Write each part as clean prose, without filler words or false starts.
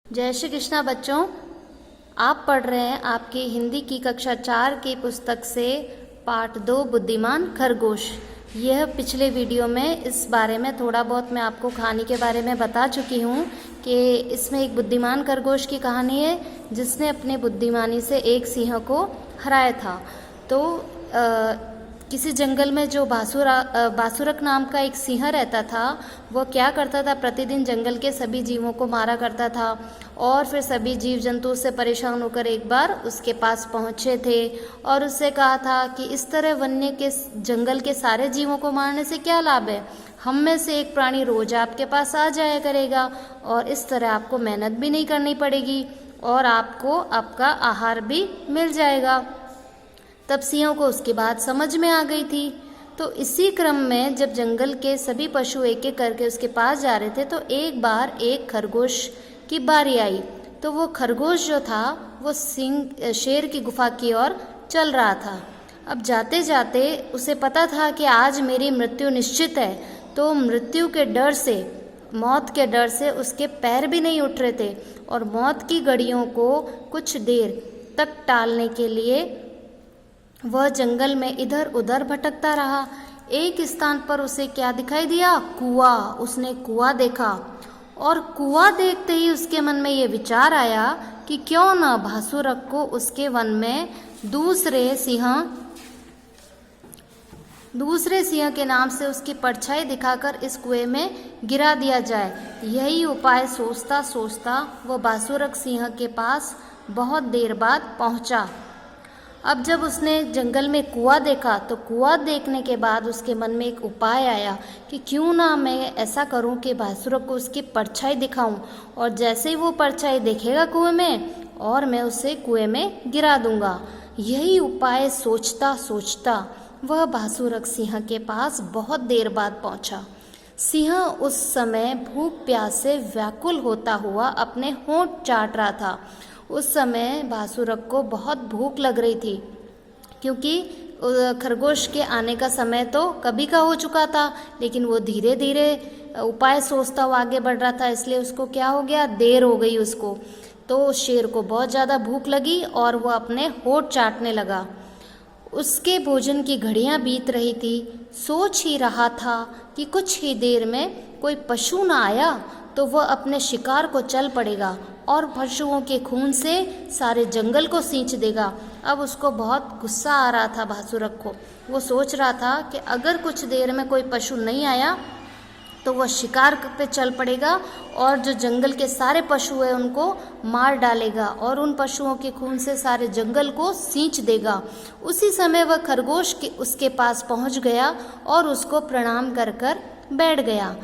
जय श्री कृष्णा बच्चों, आप पढ़ रहे हैं आपकी हिंदी की कक्षा 4 की पुस्तक से पाठ 2 बुद्धिमान खरगोश। यह पिछले वीडियो में इस बारे में थोड़ा बहुत मैं आपको कहानी के बारे में बता चुकी हूँ कि इसमें एक बुद्धिमान खरगोश की कहानी है जिसने अपने बुद्धिमानी से एक सिंह को हराया था। तो किसी जंगल में जो बासुरक नाम का एक सिंह रहता था, वो क्या करता था, प्रतिदिन जंगल के सभी जीवों को मारा करता था और फिर सभी जीव जंतु से परेशान होकर एक बार उसके पास पहुँचे थे और उससे कहा था कि इस तरह वन्य के जंगल के सारे जीवों को मारने से क्या लाभ है, हम में से एक प्राणी रोज आपके पास आ जाया करेगा और इस तरह आपको मेहनत भी नहीं करनी पड़ेगी और आपको आपका आहार भी मिल जाएगा। तब सिंह को उसकी बात समझ में आ गई थी। तो इसी क्रम में जब जंगल के सभी पशु एक एक करके उसके पास जा रहे थे तो एक बार एक खरगोश की बारी आई। तो वो खरगोश जो था वो शेर की गुफा की ओर चल रहा था। अब जाते जाते उसे पता था कि आज मेरी मृत्यु निश्चित है, तो मृत्यु के डर से, मौत के डर से उसके पैर भी नहीं उठ रहे थे और मौत की घड़ियों को कुछ देर तक टालने के लिए वह जंगल में इधर उधर भटकता रहा। एक स्थान पर उसे क्या दिखाई दिया? कुआं। उसने कुआं देखा और कुआं देखते ही उसके मन में ये विचार आया कि क्यों ना भासुरक को उसके वन में दूसरे सिंह के नाम से उसकी परछाई दिखाकर इस कुएं में गिरा दिया जाए। यही उपाय सोचता सोचता वह भासुरक सिंह के पास बहुत देर बाद पहुंचा। अब जब उसने जंगल में कुआं देखा तो कुआं देखने के बाद उसके मन में एक उपाय आया कि क्यों ना मैं ऐसा करूं कि भासुरक को उसकी परछाई दिखाऊं और जैसे ही वो परछाई देखेगा कुएं में और मैं उसे कुएं में गिरा दूंगा। यही उपाय सोचता सोचता वह भासुरक सिंह के पास बहुत देर बाद पहुंचा। सिंह उस समय भूख प्यास से व्याकुल होता हुआ अपने होंठ चाट रहा था। उस समय भासुरक को बहुत भूख लग रही थी क्योंकि खरगोश के आने का समय तो कभी का हो चुका था, लेकिन वो धीरे धीरे उपाय सोचता हुआ आगे बढ़ रहा था, इसलिए उसको क्या हो गया, देर हो गई उसको। तो शेर को बहुत ज़्यादा भूख लगी और वो अपने होंठ चाटने लगा। उसके भोजन की घड़ियां बीत रही थी। सोच ही रहा था कि कुछ ही देर में कोई पशु ना आया तो वह अपने शिकार को चल पड़ेगा और पशुओं के खून से सारे जंगल को सींच देगा। अब उसको बहुत गुस्सा आ रहा था भासुरक को। वो सोच रहा था कि अगर कुछ देर में कोई पशु नहीं आया तो वह शिकार पे चल पड़ेगा और जो जंगल के सारे पशु हैं उनको मार डालेगा और उन पशुओं के खून से सारे जंगल को सींच देगा। उसी समय वह खरगोश के उसके पास पहुंच गया और उसको प्रणाम कर कर बैठ गया।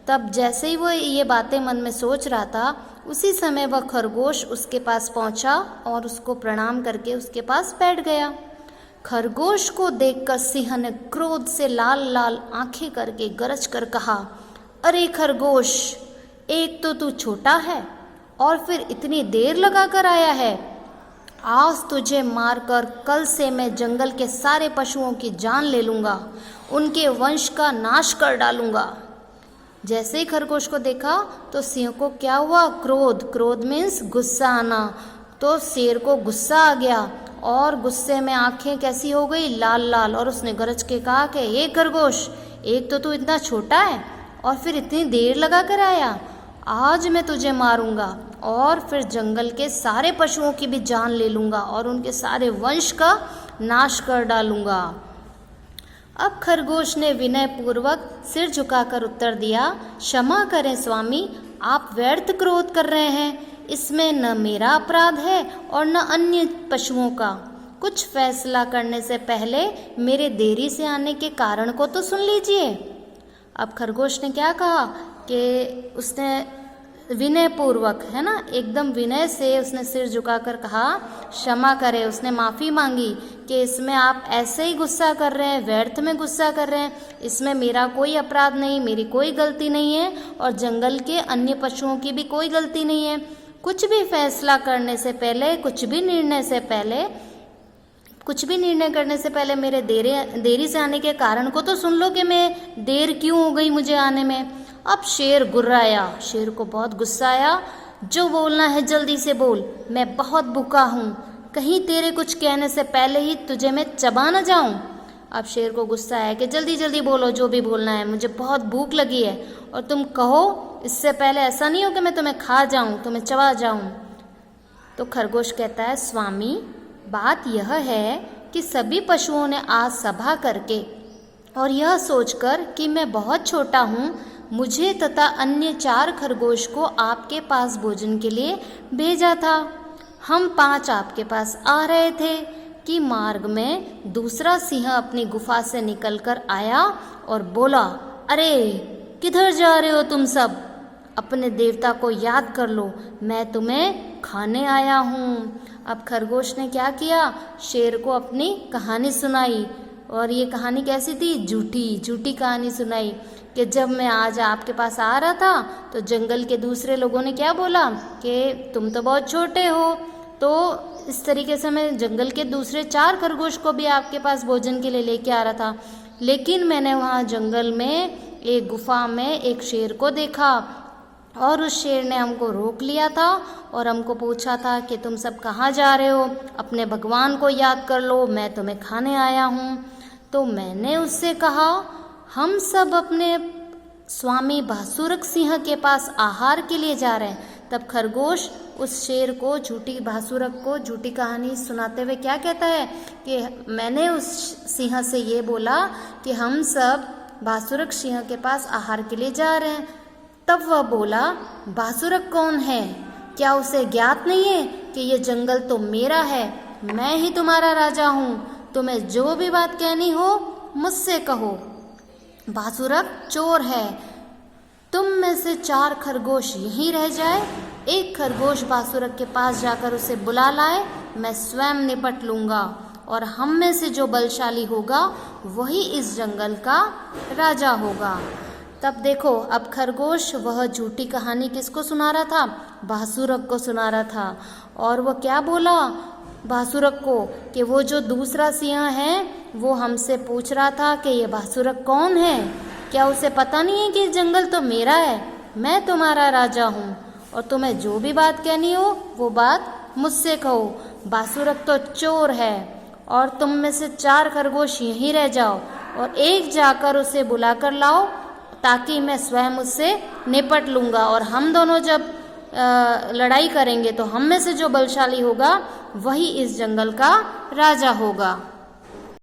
तब जैसे ही वो ये बातें मन में सोच रहा था, उसी समय वह खरगोश उसके पास पहुंचा और उसको प्रणाम करके उसके पास बैठ गया। खरगोश को देखकर सिंह ने क्रोध से लाल लाल आंखें करके गरज कर कहा, अरे खरगोश, एक तो तू छोटा है और फिर इतनी देर लगा कर आया है। आज तुझे मारकर कल से मैं जंगल के सारे पशुओं की जान ले लूँगा, उनके वंश का नाश कर डालूँगा। जैसे ही खरगोश को देखा तो सिंह को क्या हुआ, क्रोध मीन्स गुस्सा आना। तो शेर को गुस्सा आ गया और गुस्से में आंखें कैसी हो गई, लाल लाल, और उसने गरज के कहा कि ये खरगोश, एक तो तू इतना छोटा है और फिर इतनी देर लगा कर आया। आज मैं तुझे मारूंगा और फिर जंगल के सारे पशुओं की भी जान ले लूँगा और उनके सारे वंश का नाश कर डालूँगा। अब खरगोश ने विनय पूर्वक सिर झुकाकर उत्तर दिया, क्षमा करें स्वामी, आप व्यर्थ क्रोध कर रहे हैं। इसमें न मेरा अपराध है और न अन्य पशुओं का। कुछ फैसला करने से पहले मेरे देरी से आने के कारण को तो सुन लीजिए। अब खरगोश ने क्या कहा कि उसने विनय पूर्वक, है ना, एकदम विनय से उसने सिर झुकाकर कहा, क्षमा करें। उसने माफ़ी मांगी कि इसमें आप ऐसे ही गुस्सा कर रहे हैं, व्यर्थ में गुस्सा कर रहे हैं, इसमें मेरा कोई अपराध नहीं, मेरी कोई गलती नहीं है और जंगल के अन्य पशुओं की भी कोई गलती नहीं है। कुछ भी फैसला करने से पहले, कुछ भी निर्णय करने से पहले मेरे देरी से आने के कारण को तो सुन लो कि मैं देर क्यों हो गई मुझे आने में। अब शेर गुर्राया, शेर को बहुत गुस्सा आया जो बोलना है जल्दी से बोल, मैं बहुत भूखा हूँ, कहीं तेरे कुछ कहने से पहले ही तुझे मैं चबा न जाऊँ। अब शेर को गुस्सा है कि जल्दी जल्दी बोलो जो भी बोलना है, मुझे बहुत भूख लगी है, और तुम कहो इससे पहले ऐसा नहीं हो कि मैं तुम्हें खा जाऊँ, तुम्हें चबा जाऊँ। तो खरगोश कहता है, स्वामी बात यह है कि सभी पशुओं ने आज सभा करके और यह सोचकर कि मैं बहुत छोटा हूँ, मुझे तथा अन्य 4 खरगोश को आपके पास भोजन के लिए भेजा था। हम 5 आपके पास आ रहे थे कि मार्ग में दूसरा सिंह अपनी गुफा से निकलकर आया और बोला, अरे किधर जा रहे हो तुम सब? अपने देवता को याद कर लो, मैं तुम्हें खाने आया हूँ। अब खरगोश ने क्या किया, शेर को अपनी कहानी सुनाई, और ये कहानी कैसी थी, झूठी कहानी सुनाई कि जब मैं आज आपके पास आ रहा था तो जंगल के दूसरे लोगों ने क्या बोला कि तुम तो बहुत छोटे हो, तो इस तरीके से मैं जंगल के दूसरे 4 खरगोश को भी आपके पास भोजन के लिए लेके आ रहा था, लेकिन मैंने वहाँ जंगल में एक गुफा में एक शेर को देखा, और उस शेर ने हमको रोक लिया था और हमको पूछा था कि तुम सब कहाँ जा रहे हो, अपने भगवान को याद कर लो, मैं तुम्हें खाने आया हूँ। तो मैंने उससे कहा, हम सब अपने स्वामी भासुरक सिंह के पास आहार के लिए जा रहे हैं। तब खरगोश उस शेर को, झूठी भासुरक को झूठी कहानी सुनाते हुए क्या कहता है कि मैंने उस सिंह से ये बोला कि हम सब भासुरक सिंह के पास आहार के लिए जा रहे हैं। तब वह बोला, भासुरक कौन है? क्या उसे ज्ञात नहीं है कि ये जंगल तो मेरा है, मैं ही तुम्हारा राजा हूँ, तुम्हें जो भी बात कहनी हो मुझसे कहो। भासुरक चोर है, तुम में से 4 खरगोश यहीं रह जाए, एक खरगोश भासुरक के पास जाकर उसे बुला लाए, मैं स्वयं निपट लूँगा, और हम में से जो बलशाली होगा वही इस जंगल का राजा होगा। तब देखो, अब खरगोश वह झूठी कहानी किसको सुना रहा था, भासुरक को सुना रहा था, और वह क्या बोला भासुरक को कि वो जो दूसरा सिंह है वो हमसे पूछ रहा था कि ये भासुरक कौन है, क्या उसे पता नहीं है कि जंगल तो मेरा है, मैं तुम्हारा राजा हूँ, और तुम्हें जो भी बात कहनी हो वो बात मुझसे कहो। भासुरक तो चोर है, और तुम में से 4 खरगोश यहीं रह जाओ और एक जाकर उसे बुला कर लाओ, ताकि मैं स्वयं उससे निपट लूँगा, और हम दोनों जब लड़ाई करेंगे तो हम में से जो बलशाली होगा वही इस जंगल का राजा होगा।